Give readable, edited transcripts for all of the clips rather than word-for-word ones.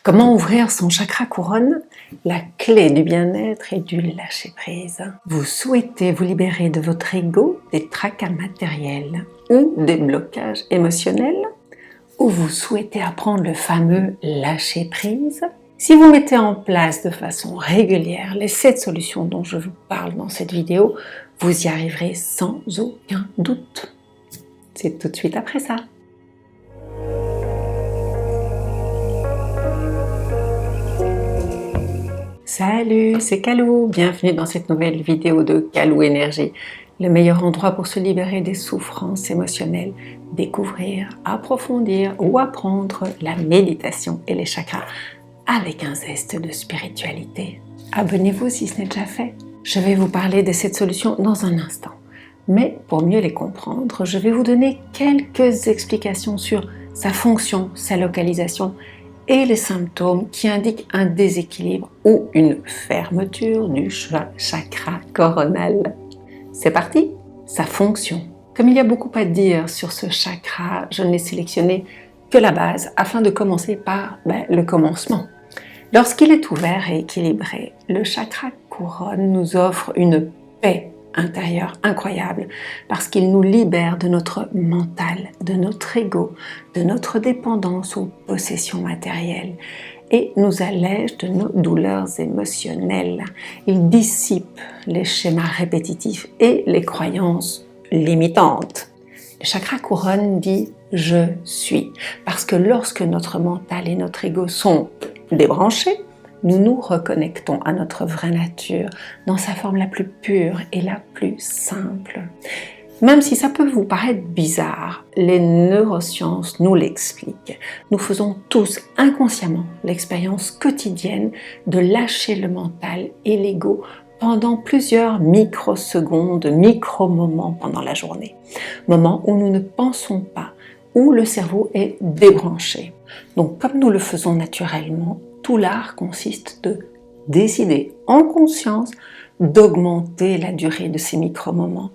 Comment ouvrir son chakra couronne? La clé du bien-être et du lâcher-prise. Vous souhaitez vous libérer de votre ego, des tracas matériels ou des blocages émotionnels? Ou vous souhaitez apprendre le fameux lâcher-prise? Si vous mettez en place de façon régulière les 7 solutions dont je vous parle dans cette vidéo, vous y arriverez sans aucun doute. C'est tout de suite après ça. Salut, c'est Kalou, bienvenue dans cette nouvelle vidéo de Kalou Énergie, le meilleur endroit pour se libérer des souffrances émotionnelles, découvrir, approfondir ou apprendre la méditation et les chakras avec un zeste de spiritualité. Abonnez-vous si ce n'est déjà fait. Je vais vous parler de cette solution dans un instant, mais pour mieux les comprendre, je vais vous donner quelques explications sur sa fonction, sa localisation et les symptômes qui indiquent un déséquilibre ou une fermeture du chakra coronal. C'est parti, sa fonction. Comme il y a beaucoup à dire sur ce chakra, je n'ai sélectionné que la base afin de commencer par le commencement. Lorsqu'il est ouvert et équilibré, le chakra couronne nous offre une paix intérieure incroyable parce qu'il nous libère de notre mental, de notre ego, de notre dépendance aux possessions matérielles et nous allège de nos douleurs émotionnelles. Il dissipe les schémas répétitifs et les croyances limitantes. Le chakra couronne dit « je suis » parce que lorsque notre mental et notre ego sont débranchés, nous nous reconnectons à notre vraie nature dans sa forme la plus pure et la plus simple. Même si ça peut vous paraître bizarre, les neurosciences nous l'expliquent. Nous faisons tous inconsciemment l'expérience quotidienne de lâcher le mental et l'ego pendant plusieurs microsecondes, micro-moments pendant la journée. Moments où nous ne pensons pas, où le cerveau est débranché. Donc comme nous le faisons naturellement, tout l'art consiste de décider en conscience d'augmenter la durée de ces micro-moments.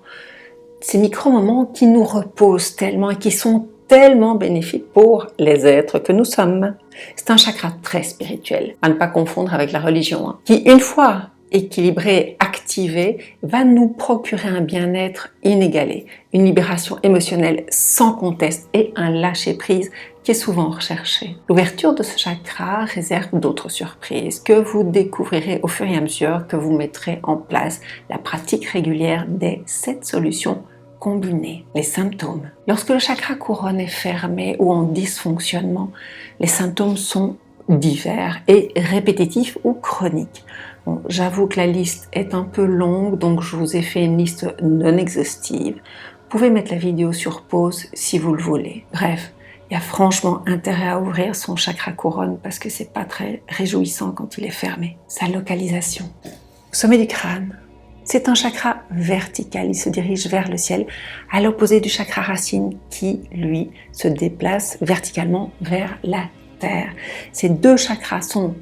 Ces micro-moments qui nous reposent tellement et qui sont tellement bénéfiques pour les êtres que nous sommes. C'est un chakra très spirituel, à ne pas confondre avec la religion, qui une fois équilibré, activé, va nous procurer un bien-être inégalé, une libération émotionnelle sans conteste et un lâcher-prise qui est souvent recherché. L'ouverture de ce chakra réserve d'autres surprises que vous découvrirez au fur et à mesure que vous mettrez en place la pratique régulière des 7 solutions combinées. Les symptômes. Lorsque le chakra couronne est fermé ou en dysfonctionnement, les symptômes sont divers et répétitifs ou chroniques. Bon, j'avoue que la liste est un peu longue, donc je vous ai fait une liste non exhaustive. Vous pouvez mettre la vidéo sur pause si vous le voulez. Bref, il y a franchement intérêt à ouvrir son chakra couronne parce que c'est pas très réjouissant quand il est fermé. Sa localisation. Au sommet du crâne, c'est un chakra vertical, il se dirige vers le ciel, à l'opposé du chakra racine qui, lui, se déplace verticalement vers la terre. Ces deux chakras sont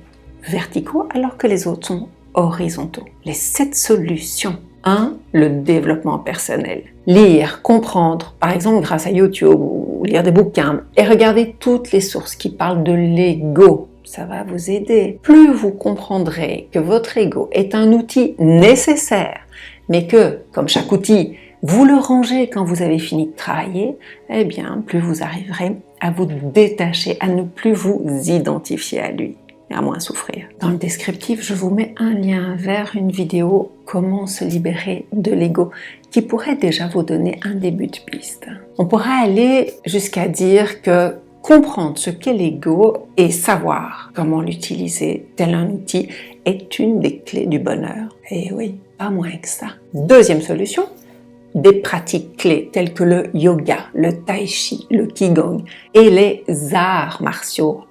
verticaux alors que les autres sont horizontaux. Les 7 solutions. 1. Le développement personnel. Lire, comprendre, par exemple grâce à YouTube ou lire des bouquins et regarder toutes les sources qui parlent de l'ego. Ça va vous aider. Plus vous comprendrez que votre ego est un outil nécessaire, mais que, comme chaque outil, vous le rangez quand vous avez fini de travailler, eh bien, plus vous arriverez à vous détacher, à ne plus vous identifier à lui et à moins souffrir. Dans le descriptif, je vous mets un lien vers une vidéo « Comment se libérer de l'ego » qui pourrait déjà vous donner un début de piste. On pourra aller jusqu'à dire que comprendre ce qu'est l'ego et savoir comment l'utiliser tel un outil est une des clés du bonheur. Et oui, pas moins que ça. Deuxième solution, des pratiques clés telles que le yoga, le tai chi, le qigong et les arts martiaux,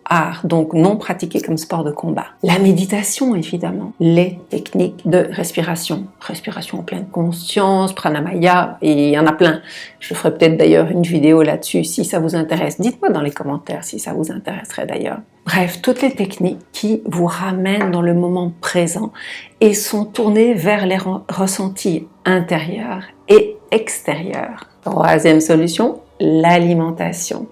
donc non pratiqués comme sport de combat. La méditation évidemment, les techniques de respiration en pleine conscience, pranamaya, et il y en a plein. Je ferai peut-être d'ailleurs une vidéo là-dessus si ça vous intéresse. Dites-moi dans les commentaires si ça vous intéresserait d'ailleurs. Bref, toutes les techniques qui vous ramènent dans le moment présent et sont tournées vers les ressentis intérieurs et extérieurs. Troisième solution, l'alimentation.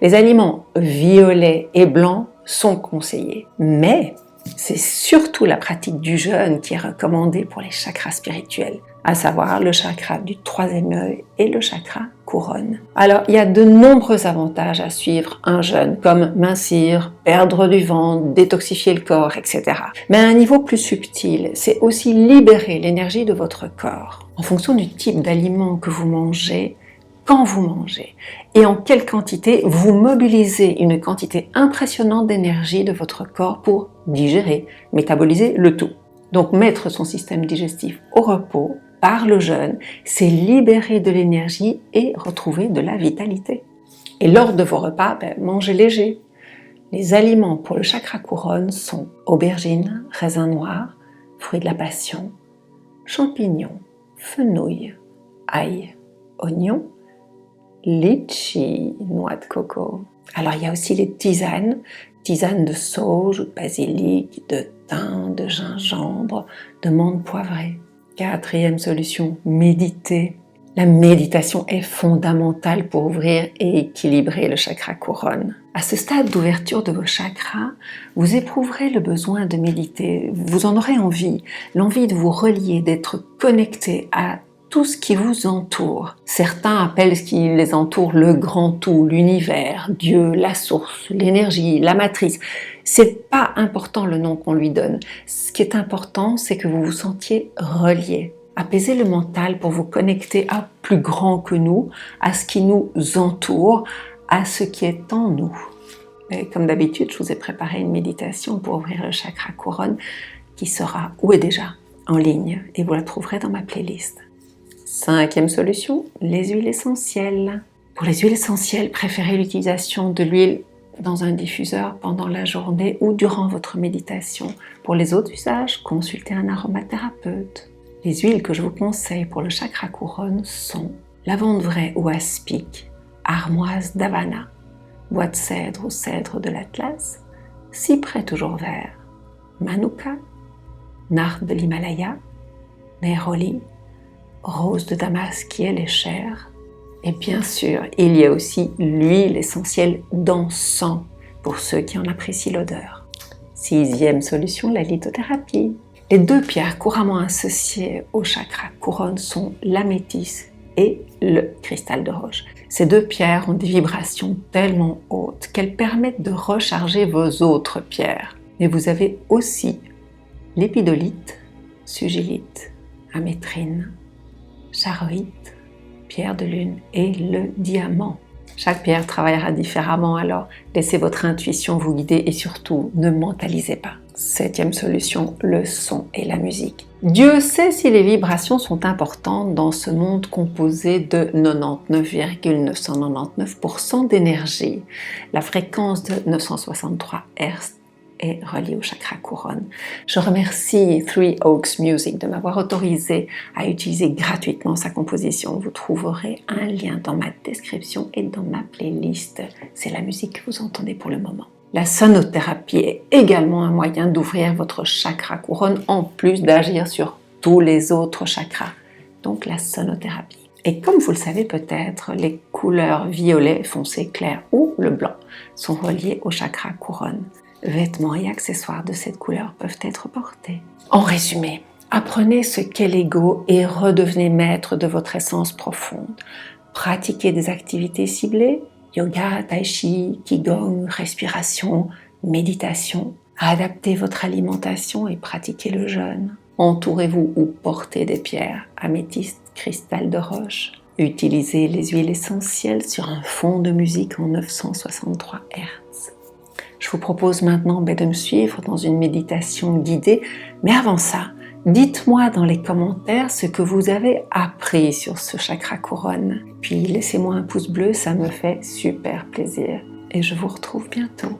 Les aliments violets et blancs sont conseillés. Mais c'est surtout la pratique du jeûne qui est recommandée pour les chakras spirituels, à savoir le chakra du troisième œil et le chakra couronne. Alors, il y a de nombreux avantages à suivre un jeûne, comme mincir, perdre du ventre, détoxifier le corps, etc. Mais à un niveau plus subtil, c'est aussi libérer l'énergie de votre corps. En fonction du type d'aliment que vous mangez, quand vous mangez et en quelle quantité, vous mobilisez une quantité impressionnante d'énergie de votre corps pour digérer, métaboliser le tout. Donc mettre son système digestif au repos par le jeûne, c'est libérer de l'énergie et retrouver de la vitalité. Et lors de vos repas, mangez léger. Les aliments pour le chakra couronne sont aubergines, raisins noirs, fruits de la passion, champignons, fenouil, ail, oignons, litchi, noix de coco. Alors il y a aussi les tisanes de sauge, de basilic, de thym, de gingembre, de menthe poivrée. Quatrième solution, méditer. La méditation est fondamentale pour ouvrir et équilibrer le chakra couronne. À ce stade d'ouverture de vos chakras, vous éprouverez le besoin de méditer. Vous en aurez envie, l'envie de vous relier, d'être connecté à tout ce qui vous entoure. Certains appellent ce qui les entoure le grand tout, l'univers, Dieu, la source, l'énergie, la matrice. C'est pas important le nom qu'on lui donne. Ce qui est important, c'est que vous vous sentiez relié. Apaisez le mental pour vous connecter à plus grand que nous, à ce qui nous entoure, à ce qui est en nous. Et comme d'habitude, je vous ai préparé une méditation pour ouvrir le chakra couronne qui sera, ou est déjà, en ligne et vous la trouverez dans ma playlist. Cinquième solution, les huiles essentielles. Pour les huiles essentielles, préférez l'utilisation de l'huile dans un diffuseur pendant la journée ou durant votre méditation. Pour les autres usages, consultez un aromathérapeute. Les huiles que je vous conseille pour le chakra couronne sont lavande vraie ou aspic, armoise d'Havana, bois de cèdre ou cèdre de l'Atlas, cyprès toujours vert, manuka, nard de l'Himalaya, néroli, rose de Damas qui est léchère. Et bien sûr, il y a aussi l'huile essentielle d'encens pour ceux qui en apprécient l'odeur. Sixième solution, la lithothérapie. Les deux pierres couramment associées au chakra couronne sont l'améthyste et le cristal de roche. Ces deux pierres ont des vibrations tellement hautes qu'elles permettent de recharger vos autres pierres. Mais vous avez aussi l'épidolite, sugilite, amétrine, charoïte, pierre de lune et le diamant. Chaque pierre travaillera différemment, alors laissez votre intuition vous guider et surtout ne mentalisez pas. Septième solution, le son et la musique. Dieu sait si les vibrations sont importantes dans ce monde composé de 99,999% d'énergie. La fréquence de 963 Hz est relié au chakra couronne. Je remercie Three Oaks Music de m'avoir autorisé à utiliser gratuitement sa composition. Vous trouverez un lien dans ma description et dans ma playlist. C'est la musique que vous entendez pour le moment. La sonothérapie est également un moyen d'ouvrir votre chakra couronne en plus d'agir sur tous les autres chakras. Donc la sonothérapie. Et comme vous le savez peut-être, les couleurs violet, foncé, clair ou le blanc sont reliées au chakra couronne. Vêtements et accessoires de cette couleur peuvent être portés. En résumé, apprenez ce qu'est l'ego et redevenez maître de votre essence profonde. Pratiquez des activités ciblées, yoga, tai chi, qigong, respiration, méditation. Adaptez votre alimentation et pratiquez le jeûne. Entourez-vous ou portez des pierres, améthyste, cristal de roche. Utilisez les huiles essentielles sur un fond de musique en 963 Hz. Je vous propose maintenant de me suivre dans une méditation guidée, mais avant ça, dites-moi dans les commentaires ce que vous avez appris sur ce chakra couronne. Puis laissez-moi un pouce bleu, ça me fait super plaisir. Et je vous retrouve bientôt.